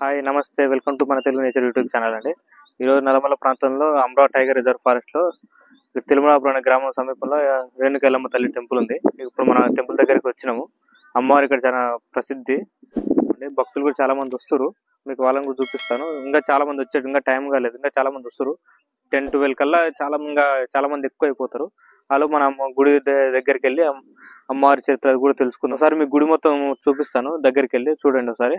Hi నమస్తే welcome to మన Telugu nature YouTube channel అండి. ఈరోజు నల్లమల ప్రాంతంలో అమ్రా టైగర్ రిజర్వ్ ఫారెస్ట్లో తిరుమలాపురం అనే గ్రామం సమీపంలో రేణుకెళ్ళమ్మ తల్లి టెంపుల్ ఉంది. ఇప్పుడు మన టెంపుల్ దగ్గరికి వచ్చినాము. అమ్మవారు ఇక్కడ చాలా ప్రసిద్ధి అంటే భక్తులు కూడా చాలా మంది వస్తారు. మీకు వాళ్ళని కూడా చూపిస్తాను. ఇంకా చాలా మంది వచ్చారు, ఇంకా టైం కాలేదు, ఇంకా చాలా మంది వస్తారు. 10-12 కల్లా చాలా మంది ఎక్కువ అయిపోతారు. అలా మన గుడి దగ్గరికి వెళ్ళి అమ్మవారి చరిత్ర కూడా తెలుసుకుందాం. ఒకసారి మీకు గుడి మొత్తం చూపిస్తాను, దగ్గరికి వెళ్ళి చూడండి ఒకసారి.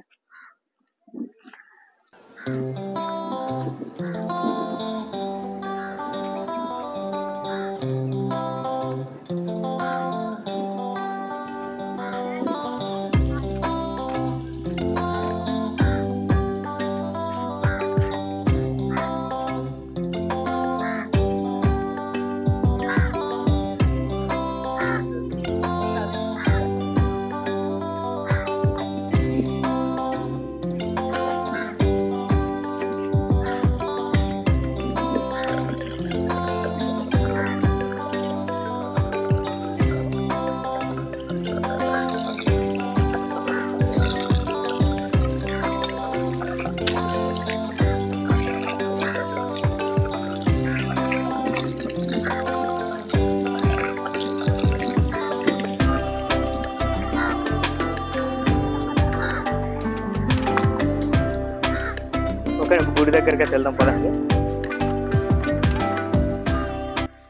గుడి దగ్గరికి వెళ్దాం పదండి.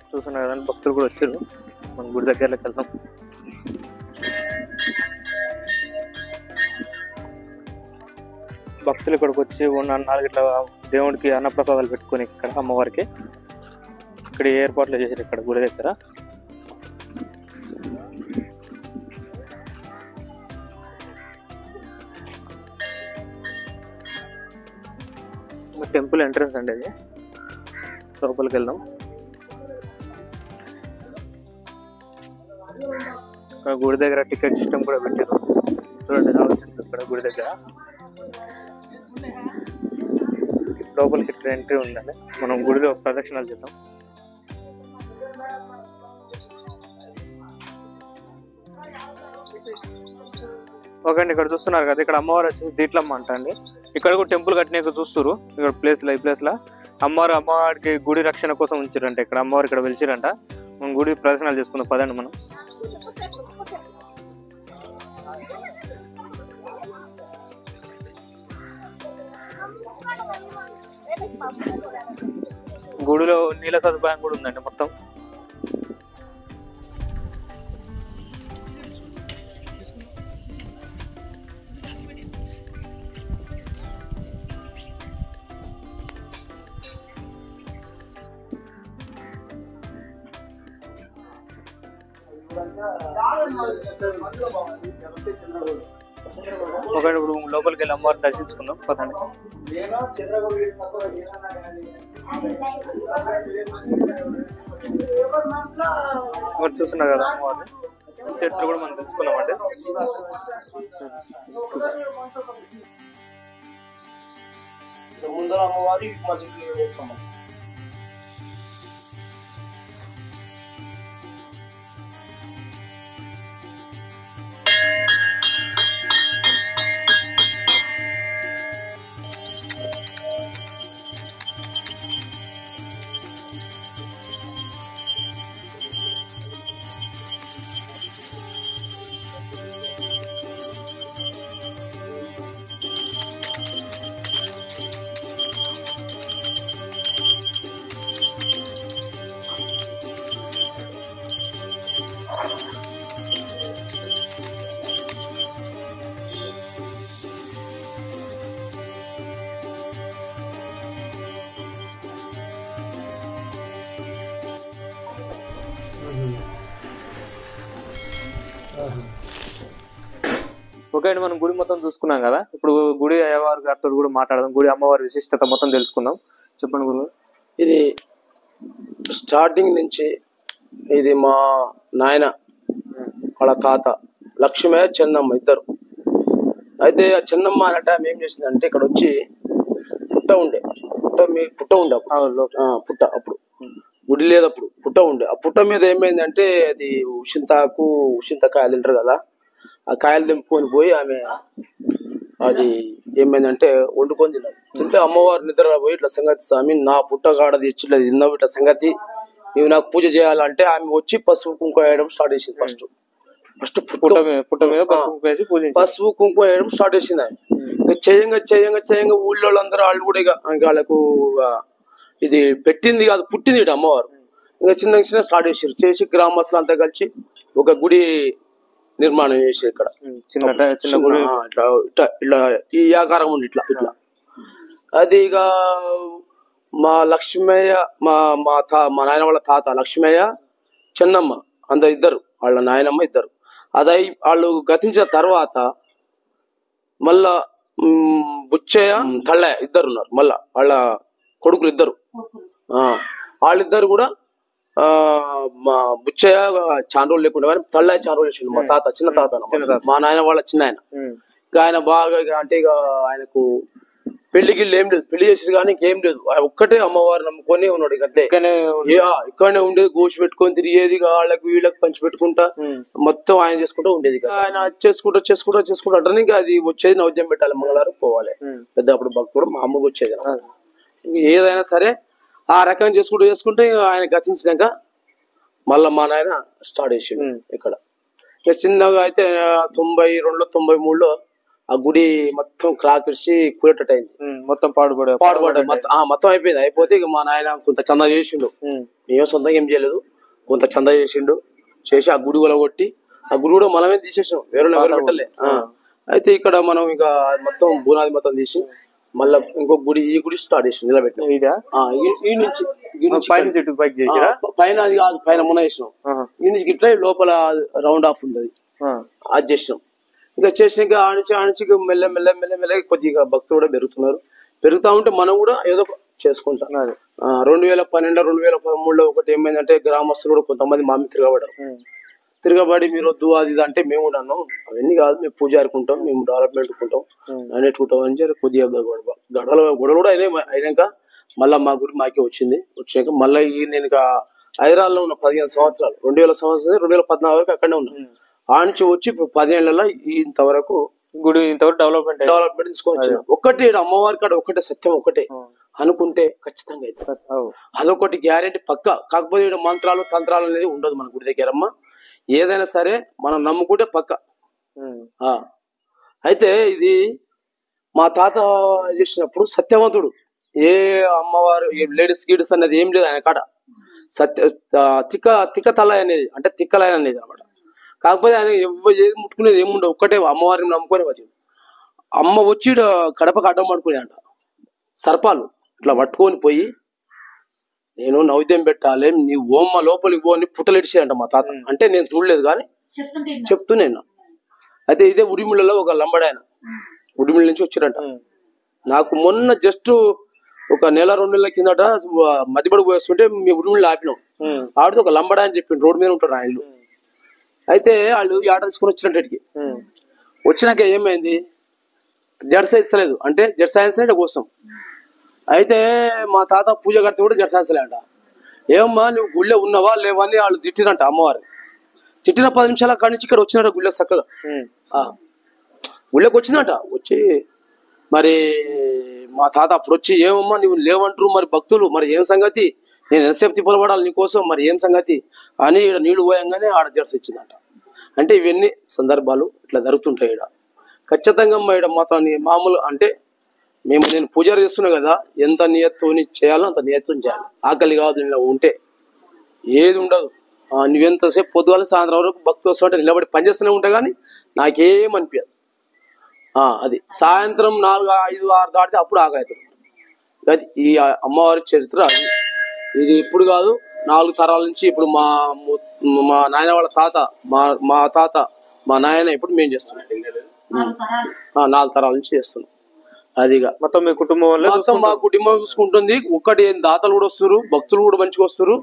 చూస్తున్నారు కదండి, భక్తులు కూడా వచ్చారు. మన గుడి దగ్గరకి వెళ్దాం. భక్తులు ఇక్కడికి వచ్చి నాలుగు ఇట్లా దేవుడికి అన్నప్రసాదాలు పెట్టుకొని ఇక్కడ అమ్మవారికి ఇక్కడ ఏర్పాట్లు చేశారు. ఇక్కడ గుడి దగ్గర టెంపుల్ ఎంట్రన్స్ అండి, అది లోపలికి వెళ్దాం. ఇక్కడ గుడి దగ్గర టికెట్ సిస్టమ్ కూడా పెట్టారు. చూడండి, రావచ్చు ఇక్కడ గుడి దగ్గర. లోపలికి ఎంట్రీ ఉందండి. మనం గుడిలో ప్రదక్షిణాలు చేద్దాం. ఓకే అండి, ఇక్కడ చూస్తున్నారు కదా, ఇక్కడ అమ్మవారు వచ్చేసి దీట్లమ్మ అంట అండి. ఇక్కడ కూడా టెంపుల్ కట్టినాక చూస్తారు. ఇక్కడ ఈ ప్లేస్ లో అమ్మవారికి గుడి రక్షణ కోసం ఉంచారంట. ఇక్కడ అమ్మవారు ఇక్కడ వెలిచారంట. మనం గుడి ప్రదర్శనలు చేసుకుందాం పదండి. మనం గుడిలో నీళ్ళ సదుపాయం కూడా ఉందండి మొత్తం. ఒకటి ఇప్పుడు లోపలికి వెళ్ళి అమ్మవారిని దర్శించుకుందాం పదండి. ఒకటి చూస్తున్నారు కదా అమ్మవారిని చరిత్ర కూడా మనం తెలుసుకున్నామండి. ముందర అమ్మవారి వేస్తాం. ఓకే అండి, మనం గుడి మొత్తం చూసుకున్నాం కదా. ఇప్పుడు గుడి అయ్యవారి గారితో కూడా మాట్లాడదాం. గుడి అమ్మవారి విశిష్టత మొత్తం తెలుసుకుందాం. చెప్పండి గురువు. ఇది స్టార్టింగ్ నుంచి ఇది మా నాయన వాళ్ళ తాత లక్ష్మయ్య చెన్నమ్మ ఇద్దరు. అయితే ఆ చెన్నమ్మ అనే టైం ఏం చేసిందంటే ఇక్కడ వచ్చి పుట్ట ఉండే అప్పుడు గుడి లేదప్పుడు పుట్ట ఉండే. ఆ పుట్ట మీద ఏమైందంటే అది ఉషింతకాయలు తింటారు కదా, ఆ కాయలు తెంపుకొని పోయి ఆమె అది ఏమైందంటే వండుకొని తిన్నాను. తింటే అమ్మవారు నిద్ర పోయి ఇట్లా సంగతి స్వామి నా పుట్టగాడది ఇట్లా తిన్నావు ఇట్లా సంగతి నీవు నాకు పూజ చేయాలంటే ఆమె వచ్చి పసుపు కుంకుమ వేయడం స్టార్ట్ చేసింది. ఫస్ట్ పసుపు కుంకుమ వేయడం స్టార్ట్ చేసింది. ఆయన చేయంగా ఊళ్ళో అందరూ వాళ్ళు కూడా ఇక వాళ్ళకు ఇది పెట్టింది కాదు పుట్టింది ఇటు అమ్మవారు. ఇంకా చిన్న స్టార్ట్ చేసి గ్రామస్తులు అంతా కలిసి ఒక గుడి నిర్మాణం చేసి ఇక్కడ ఇట్లా ఇట్లా ఈ ఆకారం ఉంది ఇట్లా అది ఇక మా లక్ష్మయ్య మా నాయన వాళ్ళ తాత లక్ష్మయ్య చెన్నమ్మ అందరు ఇద్దరు వాళ్ళ నాయనమ్మ ఇద్దరు అది వాళ్ళు గతించిన తర్వాత మళ్ళా బుచ్చయ్య తళ్ళయ్య ఇద్దరు ఉన్నారు. మళ్ళా వాళ్ళ కొడుకులు ఇద్దరు వాళ్ళిద్దరు కూడా మా బుచ్చయ్య చాలా రోజులు లేకుండా కానీ తళ్ళయ్య చాలా రోజులు వేసిండు. మా తాత చిన్న తాత మా నాయన వాళ్ళ చిన్న ఆయన ఆయన బాగా అంటే ఇక ఆయనకు పెళ్లికి ఏం లేదు, పెళ్లి చేసేది కానీ ఇంకేం లేదు. ఒక్కటే అమ్మవారు నమ్ముకొని ఉన్నాడు. ఇక అంతే ఇక్కడనే ఉండేది. గోషి పెట్టుకొని తిరిగేది వాళ్ళకి వీళ్ళకి పంచి పెట్టుకుంటా మొత్తం ఆయన చేసుకుంటూ ఉండేది. ఆయన చేసుకుంటూ అంటే ఇంకా అది వచ్చేది నైవేద్యం పెట్టాలి, మంగళవారం పోవాలి. పెద్ద అప్పుడు భక్తుడు మా అమ్మకు వచ్చేది. ఏదైనా సరే ఆ రకం చేసుకుంటూ ఆయన గతించినాక మళ్ళా మా నాయన స్టార్ట్ చేసిండు ఇక్కడ. ఇక చిన్నగా అయితే 92లో 93లో ఆ గుడి మొత్తం క్రాకిడిచి కూడేటట్టు అయింది. మొత్తం పాడుపడ్డా మొత్తం అయిపోయింది. అయిపోతే ఇక మా నాయన కొంత చందా చేసిండు. మేము సొంతంగా ఏం చేయలేదు, కొంత చందా చేసి ఆ గుడి కొట్టి ఆ గుడి కూడా మనమే తీసేసాం, వేరే ఎవరు పెట్టలే. అయితే ఇక్కడ మనం ఇక మొత్తం బునాది మొత్తం తీసి మళ్ళా ఇంకో గుడి ఈ గుడి స్టార్ట్ చేసి నిలబెట్టినాం. ఈ నుంచి పైన అది కాదు, పైన మున వేసినాం. ఈ నుంచి ఇట్లా లోపల రౌండ్ ఆఫ్ ఉంది అది చేసినాం. ఇంకా చేసినాక ఆనిచి మెల్ల కొద్దిగా భక్తులు కూడా పెరుగుతా ఉంటే మనం కూడా ఏదో చేసుకుంటాం. 2012 2013లో ఒకటి ఏమైందంటే గ్రామస్తులు కూడా కొంతమంది మా మీద తిరగబడి మీరు వద్దు అది ఇది అంటే మేము కూడా అన్నాం అవన్నీ కాదు, మేము పూజ ఆడుకుంటాం, మేము డెవలప్మెంట్ కుంటాం అనేట్టుకుంటాం అని చెప్పి కొద్దిగా గొడవలు కూడా అయినాక మళ్ళా మా గుడి మాకే వచ్చాక మళ్ళీ నేను ఇక హైదరాబాద్లో ఉన్న 15 సంవత్సరాలు 2014 వరకు అక్కడనే ఉన్నాను. ఆనిచి వచ్చి 10 ఏళ్లలో ఇంతవరకు గుడి డెవలప్మెంట్ తీసుకొచ్చిన. ఒక్కటి అమ్మవారి కాడ ఒకటే సత్యం ఒకటే అనుకుంటే ఖచ్చితంగా అయితే అదొకటి గ్యారెంటీ పక్క. కాకపోతే మంత్రాలు తంత్రాలు అనేది ఉండదు మన గుడి దగ్గరమ్మ. ఏదైనా సరే మనం నమ్ముకుంటే పక్క. అయితే ఇది మా తాత చేసినప్పుడు సత్యవంతుడు. ఏ అమ్మవారు లేడీస్ గీడీస్ అనేది ఏం లేదు ఆయన కాడ. తిక్క తల అనేది అంటే తిక్కలైన అనేది అనమాట. కాకపోతే ఆయన ఏది ముట్టుకునేది ఏముండవు, ఒక్కటే అమ్మవారిని నమ్ముకొని వచ్చి అమ్మ వచ్చి కడపకు అడ్డం పడుకునే అంట. సర్పాలు ఇట్లా పట్టుకొని పోయి నేను నైవేద్యం పెట్టాలి నీ ఓమ్మ లోపలికి పోని పుట్టలిడిచేయంట మా తాత. అంటే నేను చూడలేదు కానీ చెప్తున్నాను. అయితే ఇదే ఉడిమిళ్ళలో ఒక లంబడాయన ఉడిమిళ్ళ నుంచి వచ్చిరంట. నాకు మొన్న జస్ట్ ఒక నెల 2 నెలల కిందట మధ్యపడి పోయేస్తుంటే మీ ఉడిమిళ్ళు ఆపినాం. ఆడితే ఒక లంబడా అని చెప్పిండు, రోడ్డు మీద ఉంటారు ఆయన. అయితే వాళ్ళు ఆట తీసుకొని వచ్చినట్టుకి వచ్చినాక ఏమైంది, జడ్సా ఇస్తలేదు అంటే జడ్సాయిన్సే కోసం. అయితే మా తాత పూజ కడితే కూడా జడ్సాయిన్సలే అంట. ఏమమ్మా నువ్వు గుళ్ళో ఉన్నావా లేవా అని వాళ్ళు తిట్టిరంట అమ్మవారు. తిట్టిన 10 నిమిషాల కాడి నుంచి ఇక్కడ వచ్చినట్ట గుళ్ళో చక్కగా గుళ్ళోకి వచ్చిందట. వచ్చి మరి మా తాత అప్పుడు వచ్చి ఏమమ్మా నువ్వు లేవంటారు మరి భక్తులు మరి ఏం సంగతి, నేను ఎంతసేపు తిప్పలబడాలి నీకోసం మరి ఏం సంగతి అని ఇక్కడ నీళ్లు పోయంగానే ఆడ జడ్స్ ఇచ్చిందట. అంటే ఇవన్నీ సందర్భాలు ఇట్లా జరుగుతుంటాయి. ఇక్కడ ఖచ్చితంగా ఇక్కడ మాత్రం మామూలు అంటే నేను పూజారి చేస్తున్నా కదా, ఎంత నియత్తుని చేయాలో అంత నియత్తుని చేయాలి. ఆకలి కాదు ఇలా ఉంటే ఏది ఉండదు. నువ్వెంతసేపు పొద్దుగాల సాయంత్రం వరకు భక్తులు వస్తుంటే నిలబడి పనిచేస్తూనే ఉంటా కానీ నాకేం అనిపించదు. అది సాయంత్రం 4, 5, 6 దాటితే అప్పుడు ఆకలి అవుతుంది. అది ఈ అమ్మవారి చరిత్ర. అది ఇది ఇప్పుడు కాదు 4 తరాల నుంచి. ఇప్పుడు మా నాయన వాళ్ళ తాత మా తాత మా నాయన ఇప్పుడు మేము చేస్తున్నాం. 4 తరాల నుంచి చేస్తున్నాం. అదిగా మొత్తం మీ కుటుంబం మొత్తం మా కుటుంబం చూసుకుంటుంది. ఒక్కటి దాతలు కూడా వస్తారు, భక్తులు కూడా మంచిగా వస్తారు.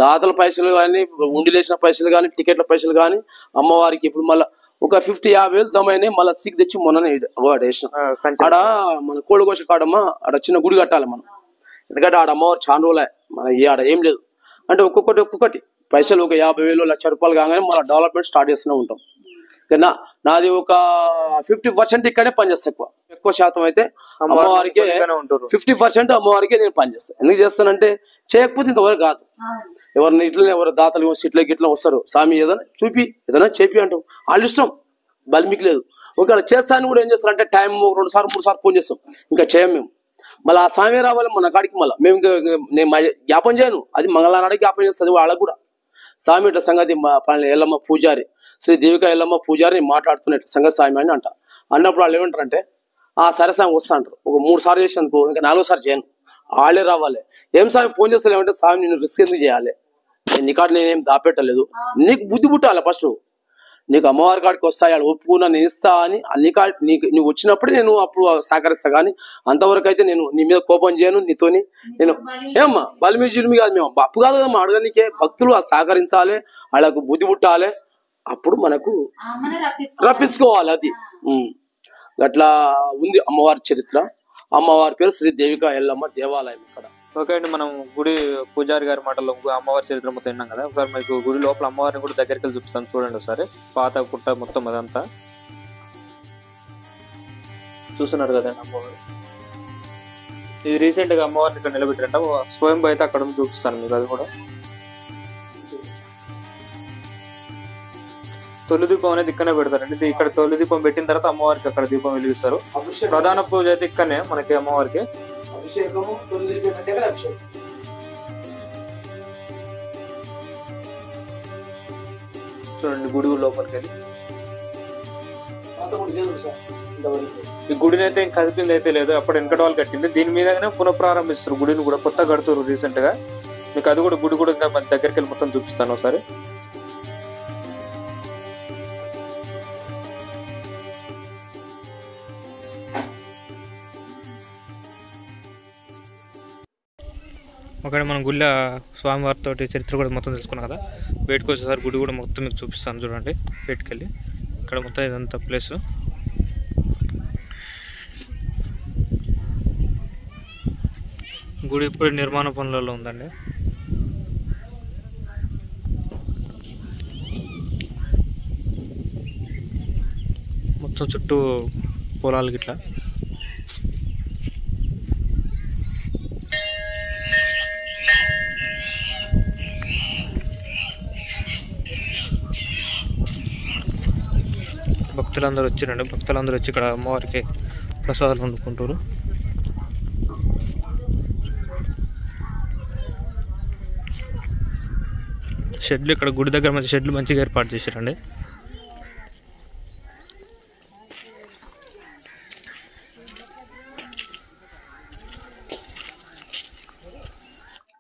దాతల పైసలు కానీ, ఉండి లేచిన పైసలు కానీ, టికెట్ల పైసలు కానీ అమ్మవారికి ఇప్పుడు మళ్ళీ ఒక 50-50 జమ అయినాయి. మళ్ళీ సిక్ తెచ్చి మొన్ననే అవార్డు వేసినాం. ఆడ మన కోళ్ళకోశ కాడమ్మ ఆడ చిన్న గుడి కట్టాలి మనం. ఎందుకంటే ఆడ అమ్మవారు చాలా రోజులే మన ఆడ ఏం లేదు అంటే ఒక్కొక్కటి పైసలు ఒక 50,000 1,00,000 రూపాయలు కాగానే మళ్ళీ డెవలప్మెంట్ స్టార్ట్ చేస్తూనే ఉంటాం. నాది ఒక 50% ఇక్కడే పనిచేస్తా. ఎక్కువ శాతం అయితే అమ్మవారికి 50% అమ్మవారికి నేను పనిచేస్తాను. ఎందుకు చేస్తానంటే చేయకపోతే ఇంతవరకు కాదు. ఎవరిని ఇట్లనే ఎవరు దాతలు ఇట్లా గిట్లా వస్తారు, స్వామి ఏదైనా చెప్పి అంటాం, వాళ్ళు ఇష్టం, బలిమికి లేదు. ఒకవేళ చేస్తాను కూడా ఏం చేస్తారంటే టైం 2 సార్లు 3 సార్లు ఫోన్ చేస్తాం, ఇంకా చేయం మేము. మళ్ళీ ఆ స్వామి రావాలి మన కాడికి, మళ్ళీ మేము నేను జ్ఞాపం చేయను, అది మంగళవారం జ్ఞాపం చేస్తుంది వాళ్ళకు కూడా. స్వామి ఇట్లా సంగతి మా ఎల్లమ్మ పూజారి, శ్రీ దేవిక ఎల్లమ్మ పూజారి మాట్లాడుతున్నట్టు సంగతి స్వామి అని అంట. అన్నప్పుడు వాళ్ళు ఏమంటారంటే సరే స్వామి వస్తా అంటారు. ఒక 3 సార్లు చేసినందుకు ఇంకా 4వ సారి చేయను, వాళ్ళే రావాలి. ఏం స్వామి ఫోన్ చేస్తారు ఏమంటే, స్వామి నేను రిస్క్ ఎందుకు చేయాలి, నీకాడ నేనేం దాపెట్టలేదు, నీకు బుద్ధి పుట్టాలి ఫస్ట్, నీకు అమ్మవారి కాడికి వస్తాయి వాళ్ళు ఒప్పుకున్నా నేను ఇస్తా అని నువ్వు వచ్చినప్పుడే నేను అప్పుడు సహకరిస్తా. కానీ అంతవరకు అయితే నేను నీ మీద కోపం చేయను, నీతోని నేను ఏమ్మా బలిమి జిలిమి కాదు, మేము అప్పు కాదు కదమ్మా అడగనికే. భక్తులు సహకరించాలి, వాళ్ళకు బుద్ధి పుట్టాలి, అప్పుడు మనకు రప్పించుకోవాలి. అది అట్లా ఉంది అమ్మవారి చరిత్ర. అమ్మవారి పేరు శ్రీ దేవిక ఎల్లమ్మ దేవాలయం ఇక్కడ. ఓకే అండి, మనం గుడి పూజారి గారి మాటల్లో అమ్మవారి చరిత్ర మొత్తం విన్నాం కదా. ఒకసారి మీకు గుడి లోపల అమ్మవారిని కూడా దగ్గరికి వెళ్ళి చూపిస్తాను, చూడండి ఒకసారి. పాత పుట్ట మొత్తం అదంతా చూస్తున్నారు కదండి అమ్మవారు. ఇది రీసెంట్ గా అమ్మవారిని ఇక్కడ నిలబెట్టారంట, స్వయం అయితే అక్కడ చూపిస్తాను మీకు. అది కూడా తొలి దీపం అనేది ఇక్కడనే పెడతారండి. ఇక్కడ తొలి దీపం పెట్టిన తర్వాత అమ్మవారికి అక్కడ దీపం వెలిగిస్తారు. ప్రధాన పూజ అయితే ఇక్కడనే మనకి అమ్మవారికి. చూడండి గుడి లోపలికి వెళ్ళి ఈ గుడిని అయితే ఇంకా కదిపింది అయితే లేదు, అప్పుడు వెనకటి వాళ్ళు కట్టింది. దీని మీదనే పునఃప్రారంభిస్తారు గుడిని కూడా, కొత్త కడుతున్నారు రీసెంట్ గా. మీకు అది కూడా గుడి కూడా ఇంకా మన దగ్గరికి వెళ్ళి మొత్తం చూపిస్తాను ఒకసారి. ఒకవేళ మనం గుళ్ళ స్వామివారితో చరిత్ర కూడా మొత్తం తెలుసుకున్నాం కదా. బయటకు వచ్చేసారి గుడి కూడా మొత్తం మీకు చూపిస్తాను చూడండి. బయటకు వెళ్ళి ఇక్కడ మొత్తం ఇదంతా ప్లేస్. గుడి ఇప్పుడు నిర్మాణ పనులలో ఉందండి. మొత్తం చుట్టూ పొలాలు గిట్లా. భక్తులందరూ వచ్చిరండి, భక్తులందరూ వచ్చి ఇక్కడ అమ్మవారికి ప్రసాదాలు వండుకుంటారు. షెడ్లు ఇక్కడ గుడి దగ్గర మంచి షెడ్లు మంచిగా ఏర్పాటు చేశారండి.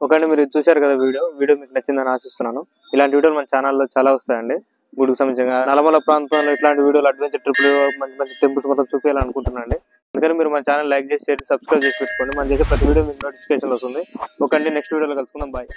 ఓకే, మీరు చూశారు కదా వీడియో మీకు నచ్చిందని ఆశిస్తున్నాను. ఇలాంటి వీడియోలు మన ఛానల్లో చాలా వస్తాయండి. గుడికి సంబంధించిన నల్లమల ప్రాంతంలో ఇట్లాంటి వీడియోలు, అడ్వెంచర్ ట్రిప్లు, మంచి మంచి టెంపుల్స్ మొత్తం చూపించాలనుకుంటున్నాను. అందుకని మీరు మన ఛానల్ లైక్ చేసి సబ్స్క్రైబ్ చేసి పెట్టుకోండి. మనం చేసే ప్రతి వీడియో మీకు నోటిఫికేషన్ వస్తుంది. ఓకే అండి, నెక్స్ట్ వీడియోలో కలుసుకుందాం. బాయ్.